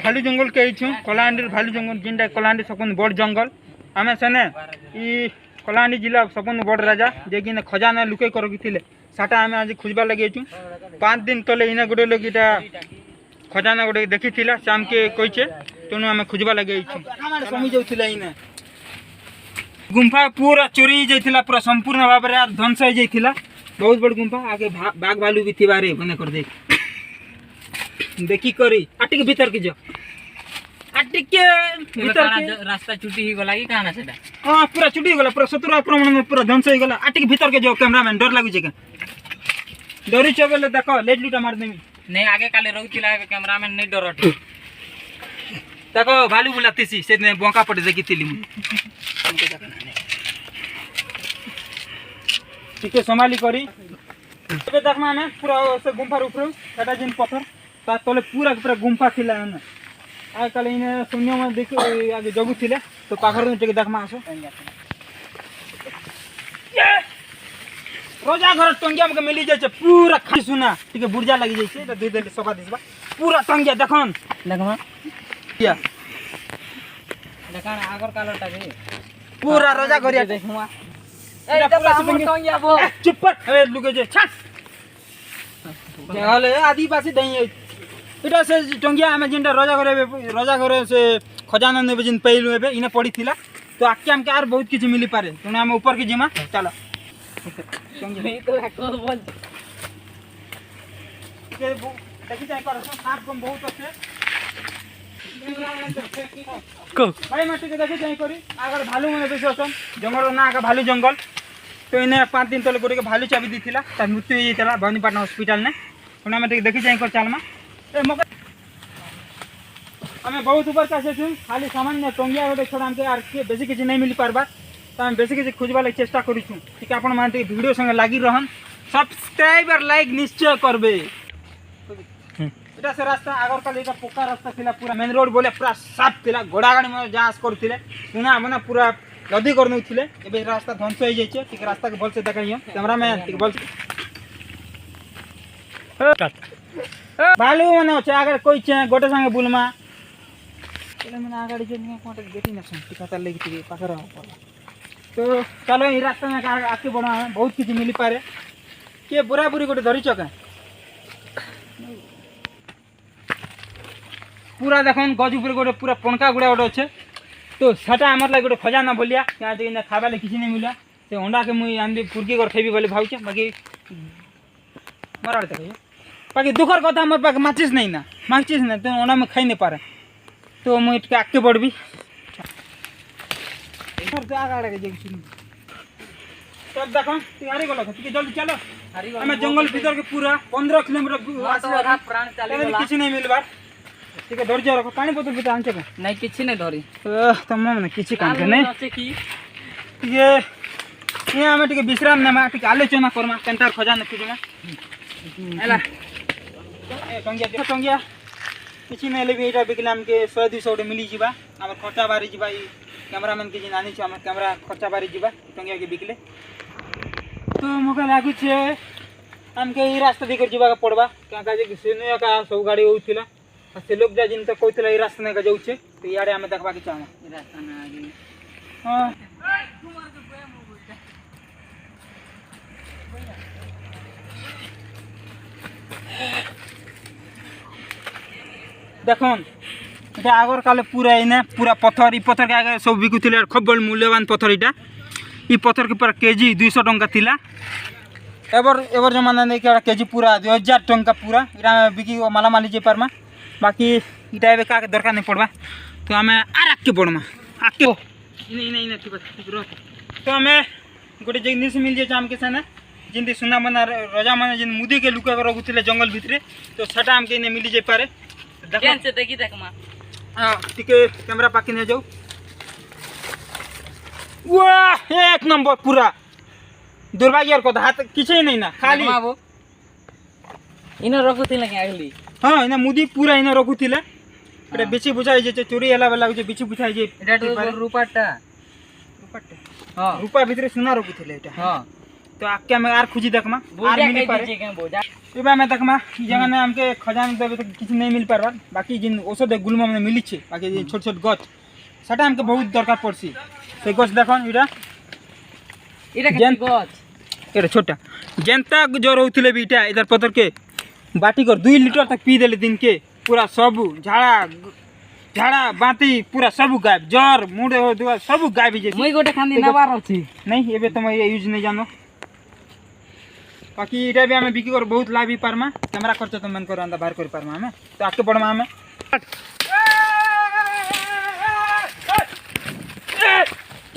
भालू जंगल के आइछू कलाहांडी भालू जंगल जिनटा कलाहांडी सबन बड़ जंगल आमे सेने ई कलाहांडी जिला सबन बड़ राजा जे कि खजाना लुके कर रखिथिले साटा आमे आज खोजबा लगे आइछू 5 दिन तले इना गोटे लोग इटा खजाना गोटे देखिथिला शाम के कहिचे तेणु आमे खोजबा लगे आइछू समी जाउथिला इना गुंफा पूरा चोरी जाइथिला पूरा संपूर्ण भाव रे ध्वंस हो जाइथिला बहुत बड़ गुंफा आगे बाघ भालू भी थिबारे बने कर दे देखी करी आटिक भीतर के जो आटिक के भीतर के रास्ता छुटी ही गला की काना सेटा हां पूरा छुटी गला पूरा शत्रु आक्रमण में पूरा ध्वंस हो गला आटिक भीतर के जो कैमरामैन डर लागु जे के डरी चबले देखो लेट लूटा मार देमी नहीं आगे काले रहउतिला कैमरामैन नहीं डरट देखो भालू बुलातीसी से ने बोंका पड़ देखिथिली मु ठीक संभाली करी ଏବେ देखना ଆମେ पूरा से गुंफा ऊपर एटा जिन पत्थर ता तले पूरा पूरा गुंफा थिला न आ काले इने शून्य में देख आगे जगु थिले तो पाखर में देखमा आसो रोजा घर टंगिया में मिली जाय पूरा खाई सुना ठीक बुर्जा लगी जाय छै दे दे सफा दिसबा पूरा टंगिया देखन देखमा किया देखन आगर कालटा के पूरा रोजा घरिया देखमा चुप ए लुके जे छास जाले आदिवासी दई इटा से टंगिया हमें जिनटा रोजा घरे से खजाना ने जिन पहलू एबे इने पड़ी थिला तो आके हमके आर बहुत किछ मिली पारे तने हम ऊपर के जिमा चलो टंगिया तो को बोल के देखि जाय कर साफ कम बहुत আছে को भाई माटी के देखि जाय करी अगर भालू मने बेसी असन जंगल ना का भालू जंगल तो इने 5 दिन तले गोटे के भालू चाबी दीथिला तार मृत्यु होई जेतला भवानीपाटना हॉस्पिटल ने कोना में देखि जाय कर चालमा ए मके हमें बहुत ऊपर का से खाली सामान्य टंगिया गोटे छोड़ा हमके आर के बेसी किछ नहीं मिली पारबा त हम बेसी किछ खोजबा ले चेष्टा करी छु ठीक आपण मानते वीडियो संगे लागी रहन सब्सक्राइब और लाइक निश्चय करबे एटा से रास्ता आगर काले एटा पक्का रास्ता थिला पूरा मेन रोड बोले पूरा साफ थिला घोड़ा गाड़ी में जांच करथिले सुना मने पूरा लदी करनु थिले एबे रास्ता ध्वंस हो जाय छै ठीक रास्ता के बल से देखैयो कैमरामैन ठीक बल भालू मने छै अगर कोई छै गोटे संगे बुलमा चले मने आगाड़ी जे निया कोटे देखि न सं ठीक त लगी थी पाकर तो चलो ई रास्ता में आके बड़ा बहुत किछ मिली पारे के बुरा बुरी गोटे धरि चका पूरा देखन गज ऊपर गोटे पूरा पणका गुड़ा गोटे अच्छे तो सेटा आमर लगे गोटे खजाना बोलिया क्या जे खाबा ले किसी नहीं मिला से अंडा के मुई आंदी पुरकी कर खेबी बोले भाउचे बाकी मराड़ तक बाकी दुखर कथा हमर पाक माचिस नहीं ना माचिस ना तो अंडा में खाई नहीं पारे तो मुई के आके पड़बी सर तो आगाड़े के जे तब देखो तैयारी गलो ठीक जल्दी चलो हमें जंगल भीतर के पूरा 15 किलोमीटर प्राण चले गला किसी नहीं मिलबार ठीक है धर जा रखो पानी बोतल भी आनचे का नहीं किछि नहीं धरी तम माने किछि काम के नहीं अछि की ये हमें ठीक विश्राम नेमा ठीक आलोचना करमा कंटार खजाना खुजमा हैला ए टंगिया किछि नहीं लेबी एटा बिकला हमके 100 200 मिली जिबा हमर खर्चा बारी जिबा ई कैमरामैन के जिनानी छ हमर कैमरा खर्चा बारी जिबा टंगिया के बिकले तो मके लागु छे हमके ई रास्ता देकर जिबा का पड़बा क्या का जे सेनुया का सब गाड़ी होउथिला से लोग जा जिन तक कोइतला ई रास्ता ने का जाउ छे तो याडे हमें देखबा के चाहना ई रास्ता ना आगे हां देखन এটা আগর কালে पूरा इने पूरा पत्थर ई पत्थर के आगे सब बिकुथिले खूब बड़ मूल्यवान पत्थर इटा ई पत्थर के पूरा केजी 200 टंका थिला एबर जमाना ने के केजी पूरा 2000 टंका पूरा इरा बिकी माला माली जे परमा बाकी इटा एबे का दरकार नहीं पड़बा तो हमें आर आके पड़मा आके नहीं ठीक रो तो हमें गोटे जिनिस मिल जे हम के सने जिंदी सुना मना राजा माने जिन मुदी के लुका रखुथिले जंगल भितरे तो सेटा हम के ने मिली जे पारे केन से देखी देखमा हां ठीक है कैमरा पाके ने जाऊ वाह एक नंबर पूरा दुर्भाग्य को हाथ किछे नहीं ना खाली माबो इने रखुथिले के आगली हां इने मुदी पूरा इने रखुथिले एटा बेची बुझाई जे चोरी हला वाला जे बेची बुझाई जे एटा तो रूपाटा हां रूपा भितरे सुना रखुथिले एटा हां तो आके हमें आर खुजी देखमा आर बोझा मिली कह पारे दीजिए क्या बोझा एबे हमें देखमा ई जगह ने हमके खजाना देबे तो किछ नहीं मिल पारबा बाकी जिन औषध गुलमा में मिली छे बाकी जे छोट छोट गछ सेटा हमके बहुत दरकार पड़सी से गछ देखन इटा এটা जेन- কেন গছ एटा छोटा जेंता जो रहउथिले बीटा इधर पत्थर के बाटी कर 2 लीटर तक पी देले दिन के पूरा सब झाड़ा बाती पूरा सब गायब जर मुंडे हो दुआ सब गायब जे মুই গোটে খান্দি নেবার আছে नहीं एबे तुम ये यूज नहीं जानो बाकी इटा भी हमें बिकी कर बहुत लाभ ही पारमा कैमरा खर्च तो मन कर अंदर बाहर कर पारमा हमें तो आके पड़मा हमें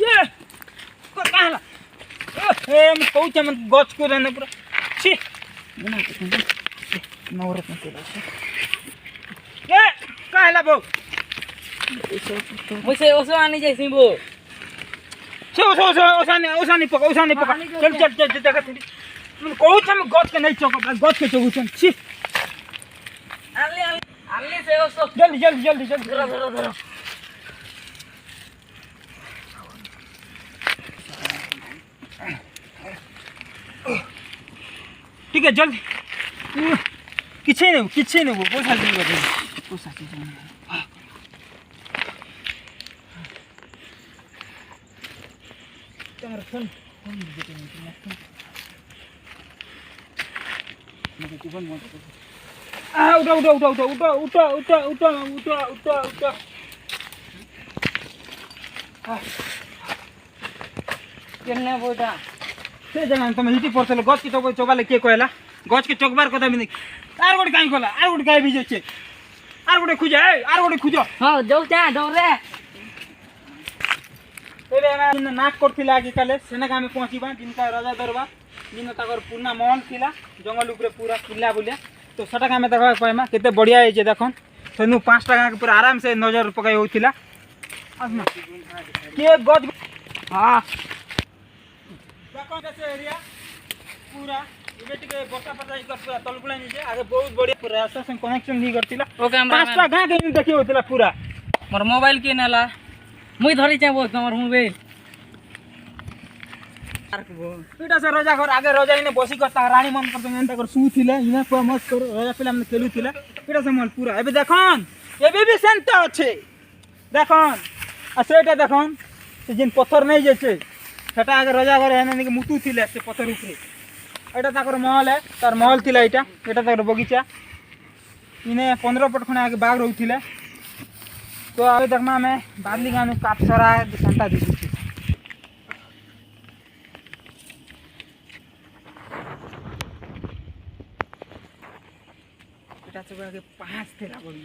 ये को काला ए हम कहू छ मन गछ को रहने पूरा छी नौरत में चला ए काला बो মুই সে ওসো আনি যাইছি বো ओसानी पका चल चल चल देखा थी मैं कहू छ हम गछ के नहीं चौक गछ के चौक छ छी আনলি আনলি সে ওসো जल्दी जल्दी जल्दी जल्दी ধরো ধরো ধরো ठीक है जल्दी किछे नहीं वो पोसा दिन कर पोसा चीज तुम्हारा फोन फोन देते नहीं तुम मुझे जीवन मत आ उठा কেনে বইটা से जगह तुम हिटी पड़तले गछ के चौक चौबाले के कहला गछ के चौकबार कथा भी नहीं आर गोटे काई कहला आर गोटे काई बीजे छे आर गोटे खुजा ए आर गोटे खुजो হ্যাঁ যাও যা যাও রে एबे हम नाक करथिला आगे काले सेना में पहुंचीबा जिनका राजा दरबार जिन ताकर पुरना महल थिला जंगल ऊपर पूरा किला बुलिया तो सटा में देखा पाइमा केते बढ़िया है जे देखन सेनु 5 टका के पूरा आराम से नजर पकाई होतिला आसमा के गज हां देखो कैसे एरिया पूरा एबे टिके बटा पटा कर पूरा तलबुला नीचे आगे बहुत बढ़िया पूरा रास्ता से कनेक्शन नहीं करतिला ও ক্যামেরা 5 टका के देखि होतिला पूरा মোর মোবাইল কে নেলা মুই ধরি চাবো তোমার মোবাইল एटा से राजा घर आगे राजा इने बसी करता रानी मन करते एंता कर सु थिले इने को मस्त कर राजा पहले हमने खेलु थिले एटा से मन पूरा एबे देखन एबे भी सेंटा अच्छे देखन आ सेटा देखन से जिन पत्थर नहीं जेचे सेटा आगे राजा घर एने के मुतु थिले से पत्थर ऊपर एटा ताकर महल है तार महल थिला एटा एटा ताकर बगीचा इने 15 फुट खने आगे बाग रहउथिले तो आगे देखमा में बादली गानु कापसरा सेंटा दिसु एटा सब आगे पांच थे लागोली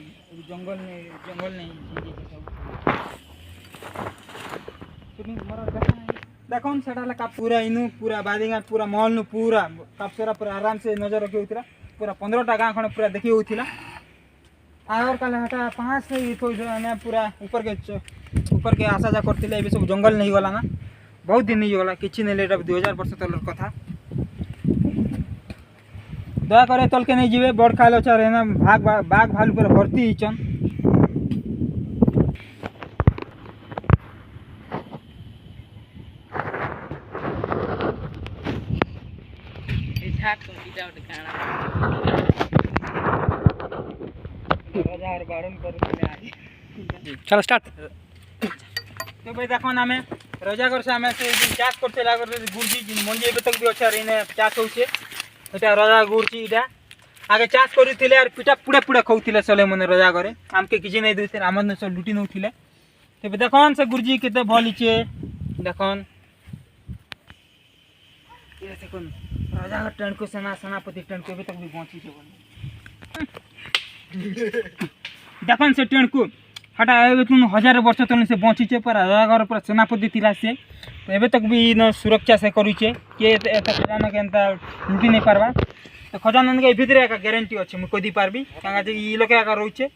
जंगल नहीं सुनी मरा देखन सेटा का पूरा इनु पूरा बादिगा पूरा महल नु पूरा कापसरा पूरा आराम से नजर रखी होतिला पूरा 15 टा गां खने पूरा देखि होतिला और काले हटा पांच से तो ने पूरा ऊपर के आशा जा करतिले एबे सब जंगल नहीं गला ना बहुत दिन नहीं गला किछि नहीं लेट 2000 वर्ष तलर कथा दया करे तल के नहीं जीवे बड़ खाल अच्छा रहना बाघ भालू पर भर्ती ही चन এই ছাট কোন কিটা ওটা কানা राजा और बारन कर चलो स्टार्ट तो भाई देखो ना हमें राजा घर से हमें से चाष करते लागो गुरजी जिन मंजी एबे तक भी अच्छा रहने चाष होचे एटा राजा गुरजी इटा आगे चाष करिथिले और पिटा पुडा पुडा खौथिले चले मने राजा घरे हमके किछि नहीं देते आमन से लुटी नउथिले तबे देखन से गुरजी केते भलिचे देखन ये से कोन राजा घर टन को सेनापति टन को एबे तक भी पहुंची छे देखन से टन को हटा एबे तुम 1000 वर्ष तले से बची छे पर राजा घर पर सेनापति तिला से तो एबे तक भी न सुरक्षा से करू छे के एता खजाना के एंता लुटी नहीं पारबा तो खजाना के भीतर का गारंटी अछि मु कोदी पारबी कागा जे ई लोके का रहू छे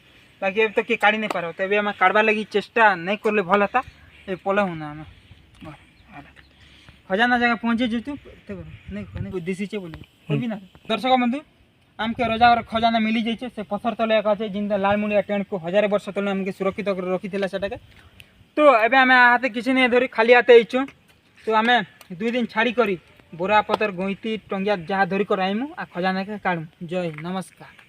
बाकी अब तक के काढी नहीं पारो तबे हम काढबा लगी चेष्टा नहीं करले भल था ए पले होना हम खजाना जगह पहुंचे जेतु नहीं कोई दिसी छे बोली होबी ना दर्शक बंधु आमके राजा और खजाना मिली जाइए से पत्थर तले एक अच्छे जिंदा लाल मुंडिया टेंट को 1000 वर्ष तले हमके सुरक्षित रखी थिला सेटा के तो एबे हमें हाथे किछि नहीं धरी खाली हाथे इछु तो हमें 2 दिन छाड़ी करी बोरा पतर गईती टंगिया जहाँ धरिकर आईमु आ खजाना के काढ़मु। जय नमस्कार।